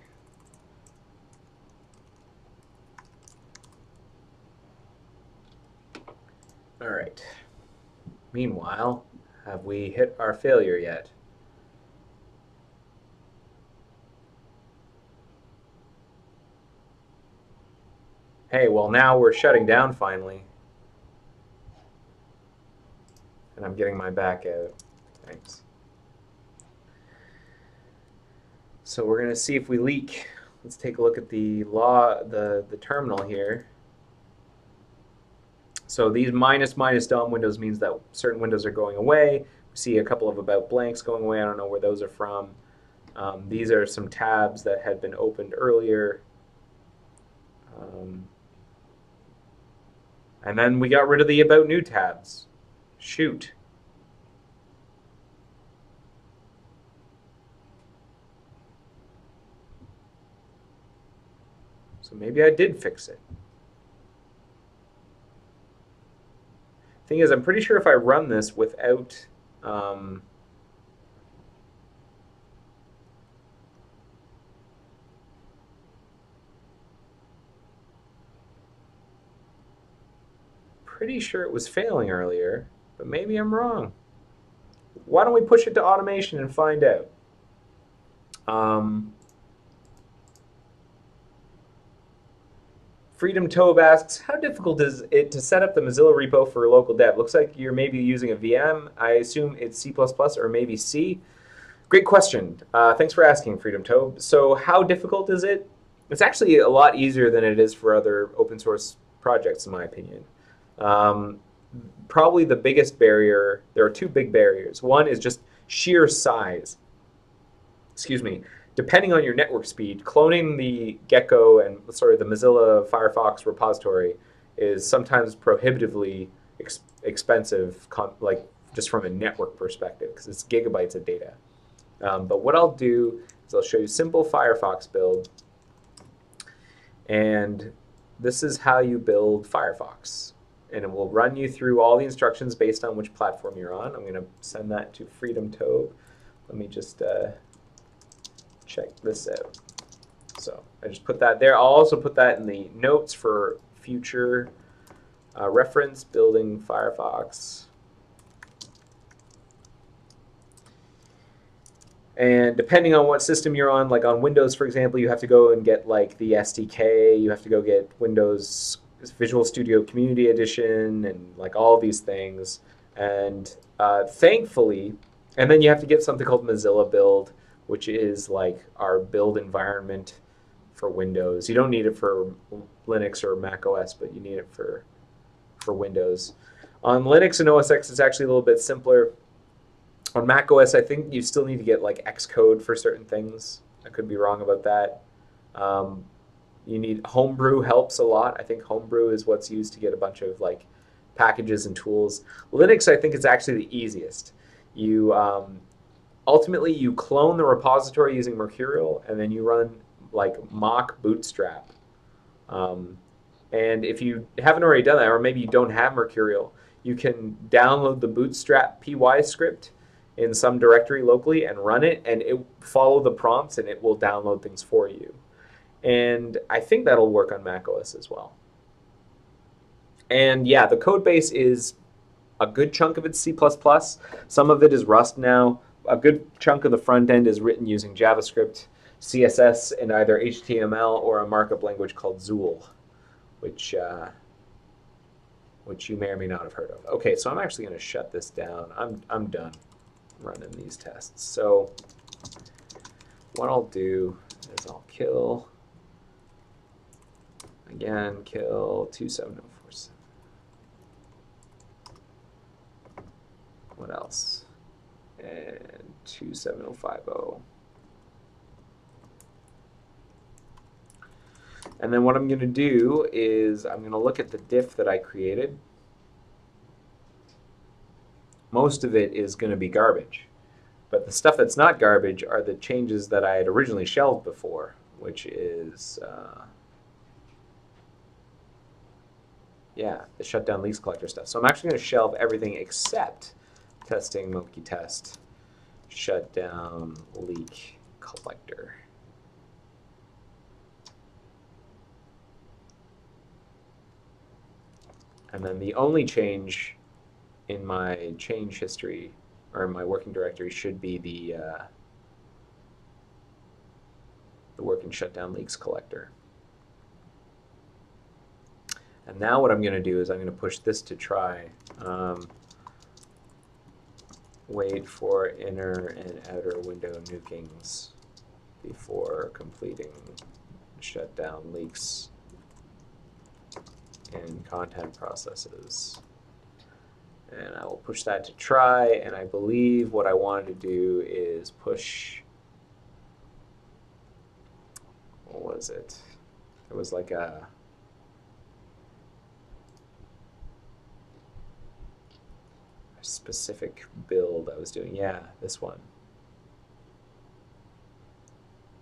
All right. Meanwhile, have we hit our failure yet? Hey, well now we're shutting down finally. And I'm getting my back out. Thanks. So we're gonna see if we leak. Let's take a look at the terminal here. So these minus DOM windows means that certain windows are going away. We see a couple of about blanks going away. I don't know where those are from. These are some tabs that had been opened earlier. And then we got rid of the about new tabs. Shoot. So maybe I did fix it. Thing is, I'm pretty sure if I run this without pretty sure it was failing earlier, but maybe I'm wrong. Why don't we push it to automation and find out? Freedom Tobe asks, how difficult is it to set up the Mozilla repo for local dev? Looks like you're maybe using a VM. I assume it's C++ or maybe C. Great question. Thanks for asking, Freedom Tobe. So how difficult is it? It's actually a lot easier than it is for other open source projects, in my opinion. Probably the biggest barrier, there are two big barriers. One is just sheer size. Excuse me. Depending on your network speed, cloning the Gecko and the Mozilla Firefox repository is sometimes prohibitively expensive, like just from a network perspective, because it's gigabytes of data. But what I'll do is I'll show you simple Firefox build, and this is how you build Firefox. and it will run you through all the instructions based on which platform you're on. I'm going to send that to Freedom Tobe. Let me just check this out. So I just put that there. I'll also put that in the notes for future reference, building Firefox. And depending on what system you're on, like on Windows, for example, you have to go and get like the SDK. You have to go get Windows Visual Studio Community Edition and like all of these things. And thankfully, and then you have to get something called Mozilla Build, which is like our build environment for Windows. You don't need it for Linux or Mac OS, but you need it for Windows. On Linux and OS X, it's actually a little bit simpler. On Mac OS, I think you still need to get like Xcode for certain things. I could be wrong about that. You need Homebrew helps a lot. I think Homebrew is what's used to get a bunch of like packages and tools. Linux, I think, is actually the easiest. You ultimately you clone the repository using Mercurial, and then you run like mock bootstrap. And if you haven't already done that, or maybe you don't have Mercurial, you can download the bootstrap py script in some directory locally and run it, and it follow the prompts, and it will download things for you. And I think that'll work on macOS as well. And yeah, the code base is a good chunk of it's C++. Some of it is Rust now. A good chunk of the front end is written using JavaScript, CSS, and either HTML or a markup language called Zool, which you may or may not have heard of. Okay, so I'm actually going to shut this down. I'm done running these tests. So what I'll do is I'll kill, again, kill 27047. What else? And 27050. And then what I'm going to do is I'm going to look at the diff that I created. Most of it is going to be garbage. But the stuff that's not garbage are the changes that I had originally shelved before, which is, yeah, the shutdown leaks collector stuff. So I'm actually going to shelve everything except testing Mochi test shutdown leak collector. And then the only change in my change history, or in my working directory, should be the working shutdown leaks collector. And now what I'm going to do is I'm going to push this to try. Wait for inner and outer window nukings before completing shutdown leaks in content processes. And I will push that to try, and I believe what I wanted to do is push, what was it? It was like a specific build I was doing. Yeah, this one.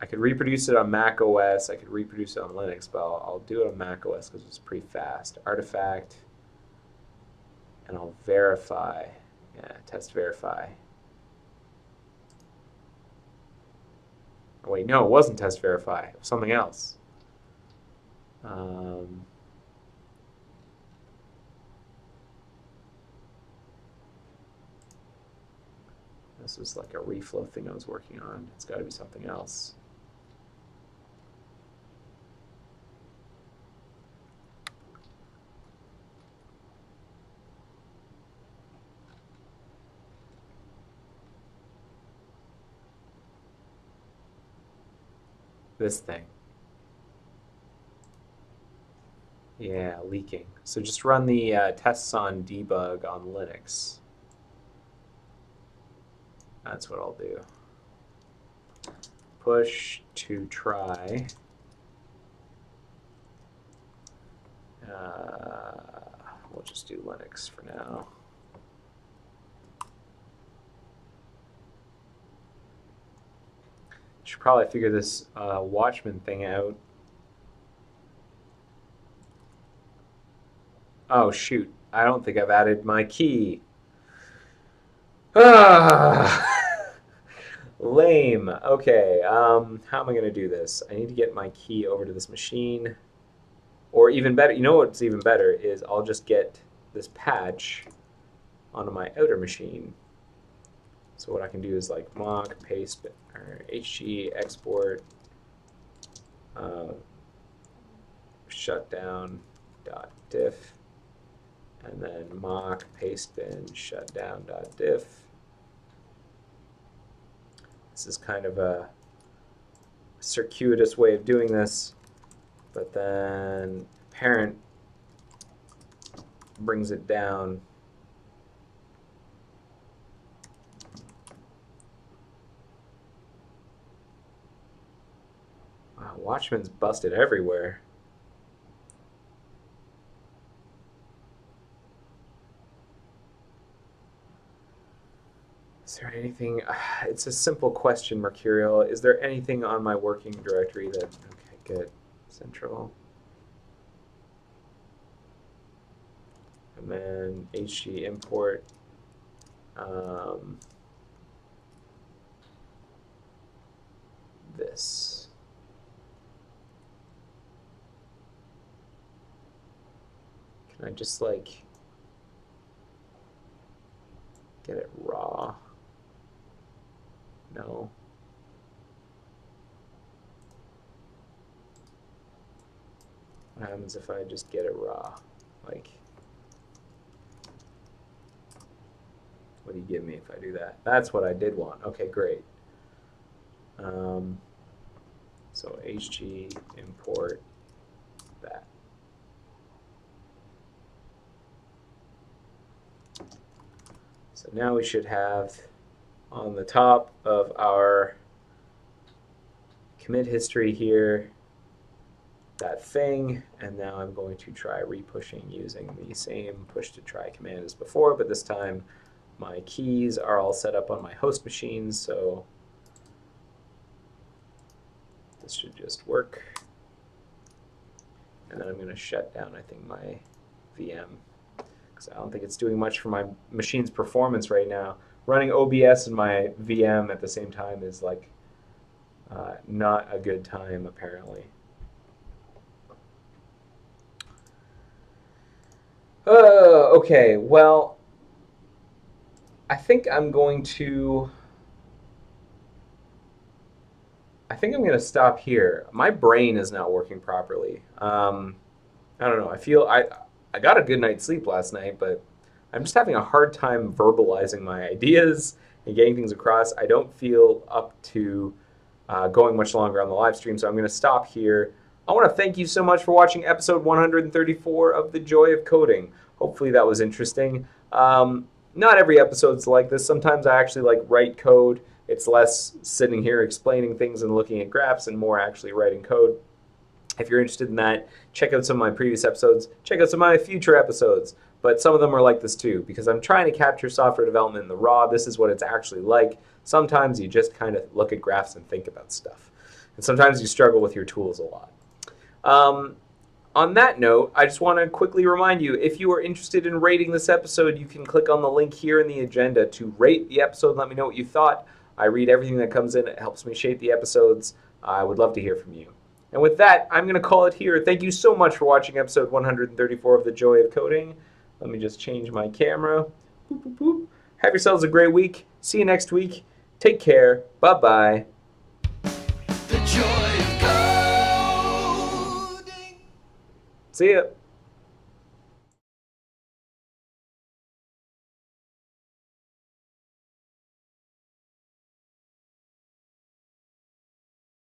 I could reproduce it on Mac OS, I could reproduce it on Linux, but I'll do it on Mac OS because it's pretty fast. Artifact, and I'll verify. Yeah, test verify. Oh, wait, no, it wasn't test verify. It was something else. This was like a reflow thing I was working on. It's got to be something else. This thing. Yeah, leaking. So just run the tests on debug on Linux. That's what I'll do. Push to try. We'll just do Linux for now. Should probably figure this Watchman thing out. Oh, shoot. I don't think I've added my key. Ah, lame. Okay, how am I going to do this? I need to get my key over to this machine. Or even better, you know what's even better is I'll just get this patch onto my outer machine. So what I can do is like mock, paste, or HG, export, shutdown dot diff, and then mock, paste bin, shutdown dot diff. This is kind of a circuitous way of doing this, but then parent brings it down. Wow, Watchman's busted everywhere. Is there anything? It's a simple question, Mercurial. Is there anything on my working directory that? Okay, good. Central. And then HG import. This. Can I just like get it raw? No. What happens if I just get it raw? Like, what do you give me if I do that? That's what I did want. Okay, great. So HG import that. So now we should have on the top of our commit history here that thing, and now I'm going to try repushing using the same push to try command as before, but this time my keys are all set up on my host machines, so this should just work. And then I'm going to shut down, I think, my VM, because I don't think it's doing much for my machine's performance right now. Running OBS and my VM at the same time is like not a good time, apparently. Okay, well, I think I'm going to stop here. My brain is not working properly. I don't know. I feel I got a good night's sleep last night, but I'm just having a hard time verbalizing my ideas and getting things across. I don't feel up to going much longer on the live stream, so I'm going to stop here. I want to thank you so much for watching episode 134 of The Joy of Coding. Hopefully that was interesting. Not every episode's like this. Sometimes I actually like write code. It's less sitting here explaining things and looking at graphs and more actually writing code. If you're interested in that, check out some of my previous episodes. Check out some of my future episodes. But some of them are like this too, because I'm trying to capture software development in the raw. This is what it's actually like. Sometimes you just kind of look at graphs and think about stuff. And sometimes you struggle with your tools a lot. On that note, I just want to quickly remind you, if you are interested in rating this episode, you can click on the link here in the agenda to rate the episode and let me know what you thought. I read everything that comes in. It helps me shape the episodes. I would love to hear from you. And with that, I'm going to call it here. Thank you so much for watching episode 134 of The Joy of Coding. Let me just change my camera. Boop, boop, boop. Have yourselves a great week. See you next week. Take care. Bye-bye. The joy of coding. See ya.